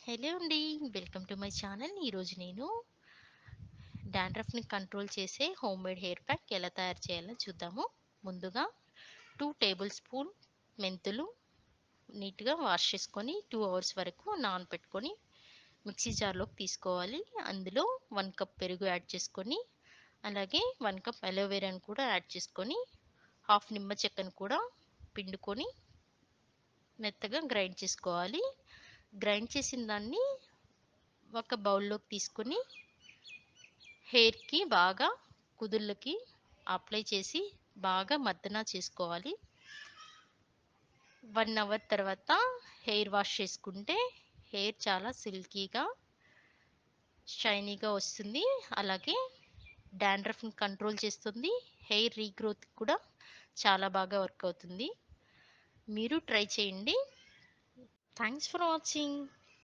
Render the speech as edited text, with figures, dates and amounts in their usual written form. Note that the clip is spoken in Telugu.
హలో అండి. Welcome to my channel. ఈరోజు నేను డాండ్రఫ్‌ని కంట్రోల్ చేసే హోమ్‌మేడ్ హెయిర్ ప్యాక్ ఎలా తయారు చేయాలో చూద్దాము. ముందుగా 2 టేబుల్ స్పూన్ మెంతులు నీట్‌గా వాష్ చేసుకొని 2 అవర్స్ వరకు నానపెట్టుకొని మిక్సీ జార్‌లోకి తీసుకోవాలి. అందులో 1 కప్ పెరుగు యాడ్ చేసుకొని, అలాగే 1 కప్ అలోవెరాను కూడా యాడ్ చేసుకొని, హాఫ్ నిమ్మ చెక్కను కూడా పిండుకొని మెత్తగా గ్రైండ్ చేసుకోవాలి. గ్రైండ్ చేసిన దాన్ని ఒక బౌల్‌లోకి తీసుకొని హెయిర్‌కి బాగా కుదుళ్ళకి అప్లై చేసి బాగా మర్దన చేసుకోవాలి. 1 అవర్ తర్వాత హెయిర్ వాష్ చేసుకుంటే హెయిర్ చాలా సిల్కీగా, షైనీగా వస్తుంది. అలాగే డాండ్రఫ్‌ని కంట్రోల్ చేస్తుంది. హెయిర్ రీగ్రోత్‌కి కూడా చాలా బాగా వర్క్ అవుతుంది. మీరు ట్రై చేయండి. Thanks for watching.